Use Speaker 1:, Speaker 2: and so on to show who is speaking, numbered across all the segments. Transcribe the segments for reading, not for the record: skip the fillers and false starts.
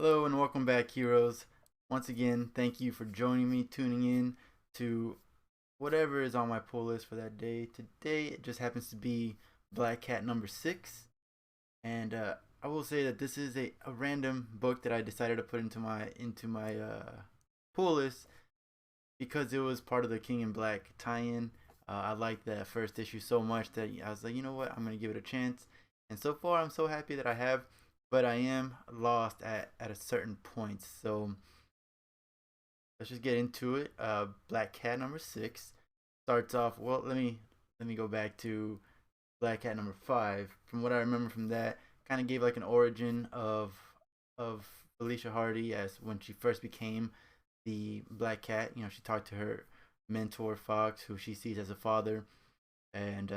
Speaker 1: Hello and welcome back, heroes. Once again, thank you for joining me, tuning in to whatever is on my pull list for that day. Today, it just happens to be Black Cat number 6. And I will say that this is a random book that I decided to put into my pull list because it was part of the King in Black tie-in. I liked that first issue so much that I was like, you know what, I'm gonna give it a chance. And so far, I'm so happy that I have, but I am lost at a certain point. So let's just get into it. Black Cat number 6 starts off. Well, let me go back to Black Cat number 5. From what I remember from that, kind of gave like an origin of Felicia Hardy as when she first became the Black Cat. You know, she talked to her mentor Fox, who she sees as a father, and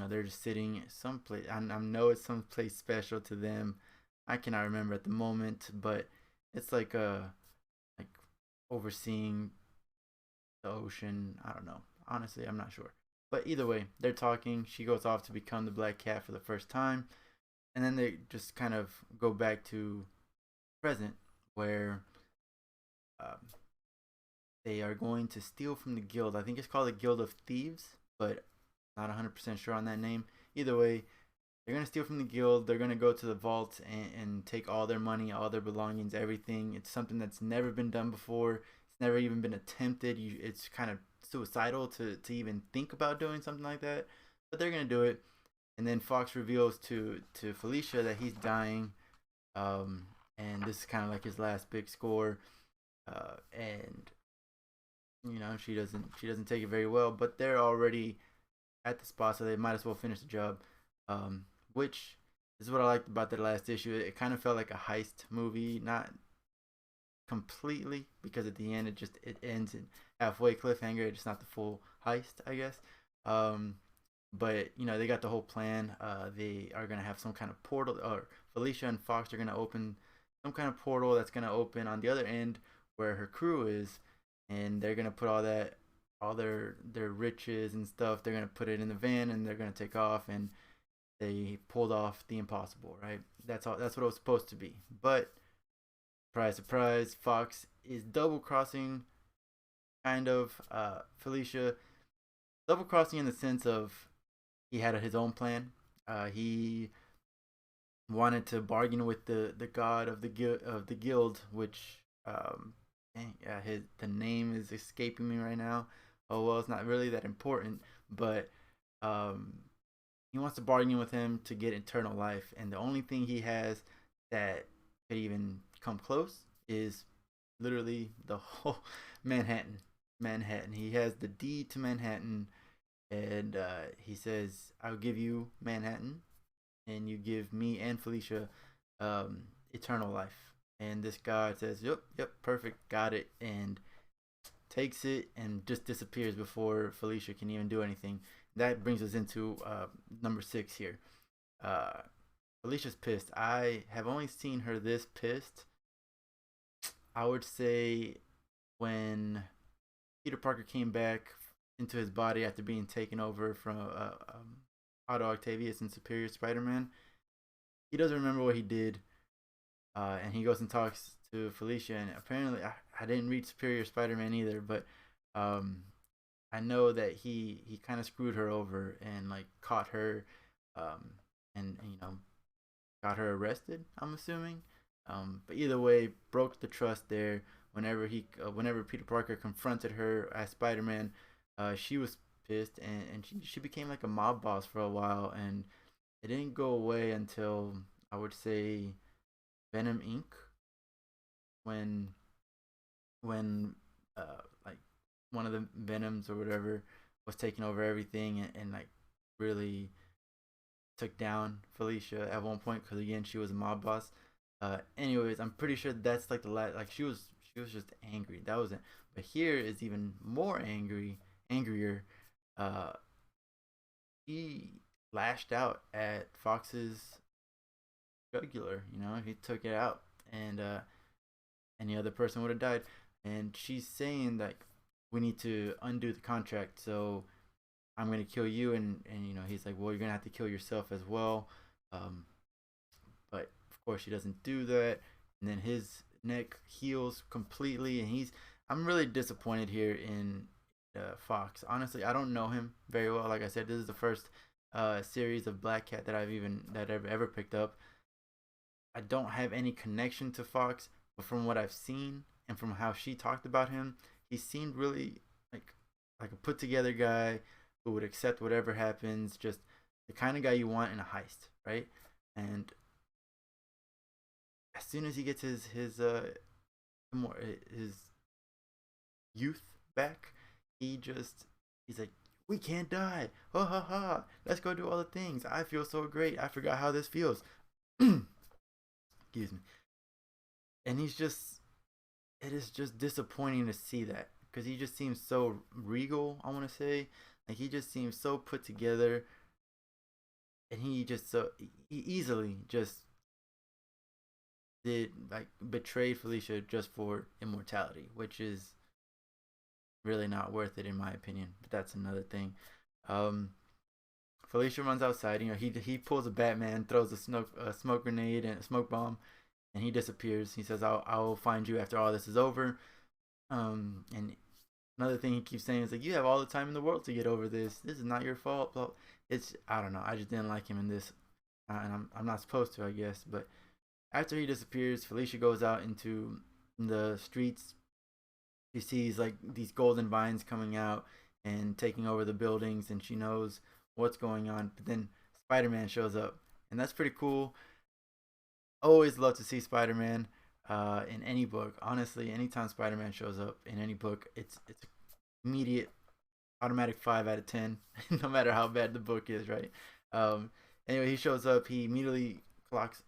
Speaker 1: they're just sitting someplace. I know it's someplace special to them. I cannot remember at the moment, but it's like overseeing the ocean. I don't know. Honestly, I'm not sure. But either way, they're talking. She goes off to become the Black Cat for the first time, and then they just kind of go back to present where um, they are going to steal from the guild. I think it's called the Guild of Thieves, but not 100% sure on that name. Either way, they're going to steal from the guild. They're going to go to the vault and take all their money, all their belongings, everything. It's something that's never been done before. It's never even been attempted. It's kind of suicidal to even think about doing something like that. But they're going to do it. And then Fox reveals to Felicia that he's dying. And this is kind of like his last big score. And she doesn't take it very well, but they're already at the spot, so they might as well finish the job. Um, which is what I liked about the last issue. It kind of felt like a heist movie, not completely, because at the end it ends in halfway cliffhanger. It's not the full heist, I guess. Um, but they got the whole plan. They are gonna have some kind of portal, or Felicia and Fox are gonna open some kind of portal that's gonna open on the other end where her crew is, and they're gonna put all their riches and stuff. They're gonna put it in the van and they're gonna take off, and they pulled off the impossible, right? That's all. That's what it was supposed to be. But surprise, surprise, Fox is double crossing, kind of. Felicia double crossing in the sense of he had his own plan. He wanted to bargain with the god of the guild, which dang, his the name is escaping me right now. Oh well, it's not really that important, but um, he wants to bargain with him to get eternal life, and the only thing he has that could even come close is literally the whole Manhattan. Manhattan. He has the deed to Manhattan, and he says, "I'll give you Manhattan, and you give me and Felicia eternal life." And this god says, "Yep, yep, perfect, got it," and takes it and just disappears before Felicia can even do anything. That brings us into number 6 here. Uh, Felicia's pissed. I have only seen her this pissed. I would say when Peter Parker came back into his body after being taken over from Otto Octavius and Superior Spider-Man. He doesn't remember what he did, and he goes and talks to Felicia. And apparently, I didn't read Superior Spider-Man either, but um, I know that he kind of screwed her over and like caught her, um, and got her arrested. I'm assuming, but either way, broke the trust there. Whenever Peter Parker confronted her as Spider-Man, she was pissed, and she became like a mob boss for a while, and it didn't go away until I would say Venom Inc. when like one of the Venoms or whatever was taking over everything, and like really took down Felicia at one point because again she was a mob boss. Anyways, I'm pretty sure that's like the last. Like she was just angry. That was it. But here is even more angrier. Uh, he lashed out at Fox's jugular. He took it out, and any other person would have died. And she's saying like we need to undo the contract, so I'm gonna kill you, and he's like, well, you're gonna have to kill yourself as well. Um, but of course she doesn't do that. and then his neck heals completely, and he's. I'm really disappointed here in Fox. Honestly, I don't know him very well. Like I said, this is the first series of Black Cat that I've ever picked up. I don't have any connection to Fox, but from what I've seen and from how she talked about him, he seemed really like like a put together guy who would accept whatever happens, just the kind of guy you want in a heist, right? And as soon as he gets more his youth back, he's like, we can't die. Ha ha ha. Let's go do all the things. I feel so great. I forgot how this feels. Excuse me. And it is just disappointing to see that because he just seems so regal. I want to say, like he just seems so put together, and he just he easily just did like betrayed Felicia just for immortality, which is really not worth it in my opinion. But that's another thing. Um, Felicia runs outside. You know, he pulls a Batman, throws a smoke grenade and a smoke bomb, and he disappears. He says, "I'll find you after all this is over." And another thing he keeps saying is like, "You have all the time in the world to get over this. This is not your fault." But it's I don't know. I just didn't like him in this, and I'm not supposed to, I guess. But after he disappears, Felicia goes out into the streets. She sees like these golden vines coming out and taking over the buildings, and she knows what's going on. But then Spider-Man shows up, and that's pretty cool. Always love to see Spider-Man in any book. Honestly, anytime Spider-Man shows up in any book, it's immediate automatic 5 out of 10, no matter how bad the book is, right? Um, anyway, he shows up. He immediately clocks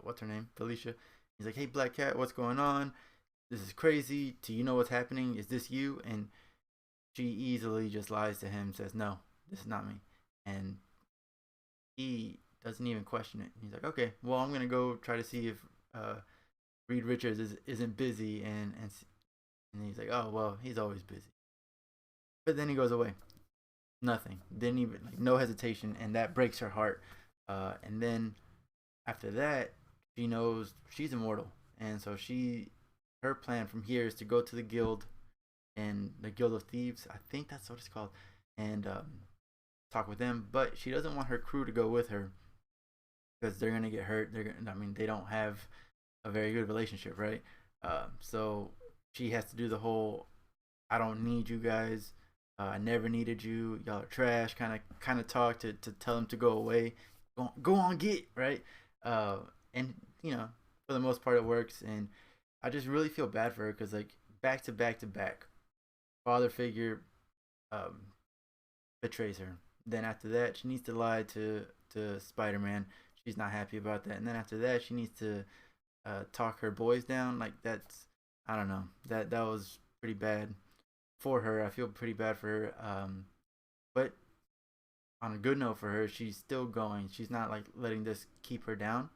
Speaker 1: what's her name, Felicia. He's like, "Hey, Black Cat, what's going on? This is crazy. Do you know what's happening? Is this you?" And she easily just lies to him, says, "No, this is not me." And he doesn't even question it. He's like, "Okay, well, I'm gonna go try to see if Reed Richards isn't busy." And he's like, "Oh well, he's always busy." But then he goes away. Nothing. Didn't even like no hesitation, and that breaks her heart. And then after that, she knows she's immortal, and so her plan from here is to go to the guild and the Guild of Thieves. I think that's what it's called, and talk with them. But she doesn't want her crew to go with her because they're gonna get hurt. They're gonna. I mean, they don't have a very good relationship, right? So she has to do the whole "I don't need you guys. I never needed you. Y'all are trash." Kind of talk to tell them to go away. Go on, get right. And you know, for the most part, it works. And I just really feel bad for her because like back to back to back, father figure um, betrays her. Then after that, she needs to lie to Spider Man. She's not happy about that. And then after that, she needs to talk her boys down. Like that's I don't know. That was pretty bad for her. I feel pretty bad for her. But on a good note for her, she's still going. She's not like letting this keep her down.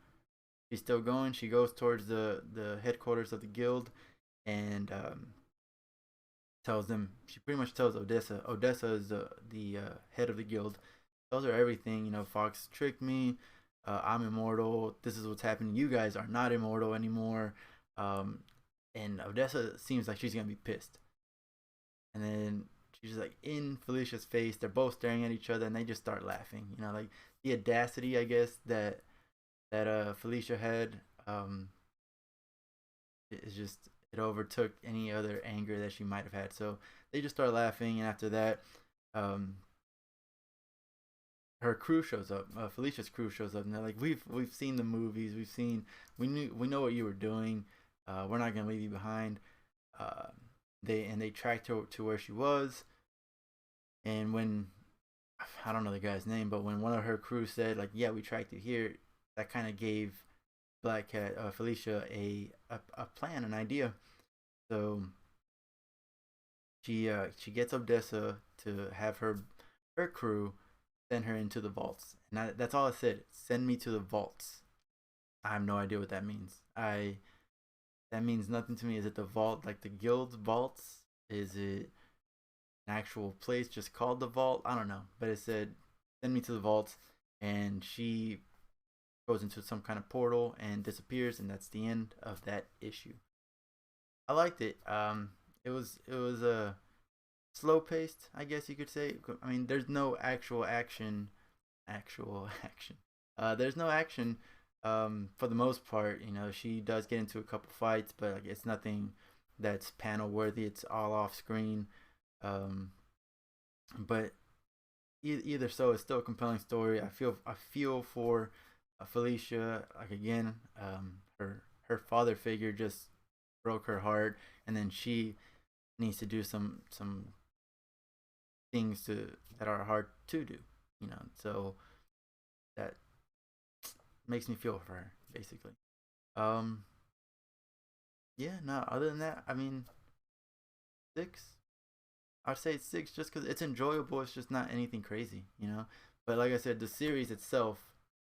Speaker 1: She's still going. She goes towards the headquarters of the guild and tells them. She pretty much tells Odessa. Odessa is the head of the guild. Tells her everything. You know, Fox tricked me. I'm immortal. This is what's happening. You guys are not immortal anymore. Um, and Odessa seems like she's gonna be pissed. And then she's just like in Felicia's face. They're both staring at each other, and they just start laughing. You know, like the audacity, I guess that Felicia had. It's just it overtook any other anger that she might have had. So they just start laughing, and after that, um, her crew shows up. Felicia's crew shows up, and they're like, "We've seen the movies. We know what you were doing. We're not gonna leave you behind." Uh, they tracked her to where she was, and when I don't know the guy's name, but when one of her crew said like, "Yeah, we tracked you here," that kind of gave Black Cat Felicia a plan, an idea. So she gets Odessa to have her crew send her into the vaults, and that's all I said. Send me to the vaults. I have no idea what that means. I That means nothing to me. Is it the vault, like the guild's vaults? Is it an actual place just called the vault? I don't know, but it said send me to the vaults, and she goes into some kind of portal and disappears, and that's the end of that issue. I liked it. It was a slow paced, I guess you could say. I mean, there's no actual action, actual action. There's no action for the most part. You know, she does get into a couple fights, but like, it's nothing that's panel worthy. It's all off screen. Um, but either so, it's still a compelling story. I feel for Felicia. Like again, her father figure just broke her heart, and then she needs to do some things to that are hard to do. You know, so that makes me feel for her basically. Um, yeah. No, other than that, I mean, six. I'd say it's six just because it's enjoyable. It's just not anything crazy, you know. But like I said, the series itself,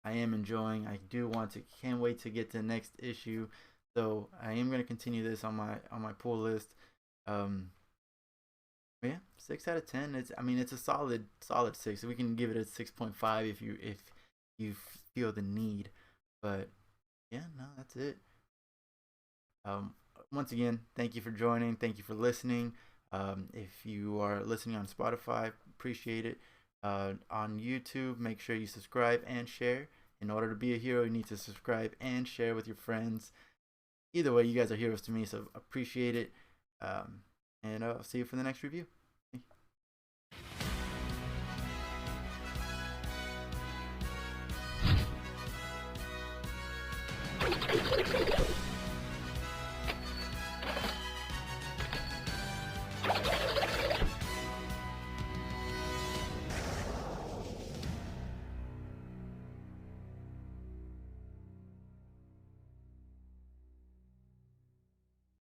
Speaker 1: I am enjoying. I do want to. Can't wait to get to the next issue. So I am gonna continue this on my pull list. Um, yeah, 6 out of 10. It's I mean it's a solid six. We can give it a 6.5 if you feel the need. But yeah, no, that's it. Um, Once again, thank you for joining. Thank you for listening. If you are listening on Spotify, appreciate it. On YouTube, make sure you subscribe and share. In order to be a hero, you need to subscribe and share with your friends. Either way, you guys are heroes to me, so appreciate it. Um, and I'll see you for the next review.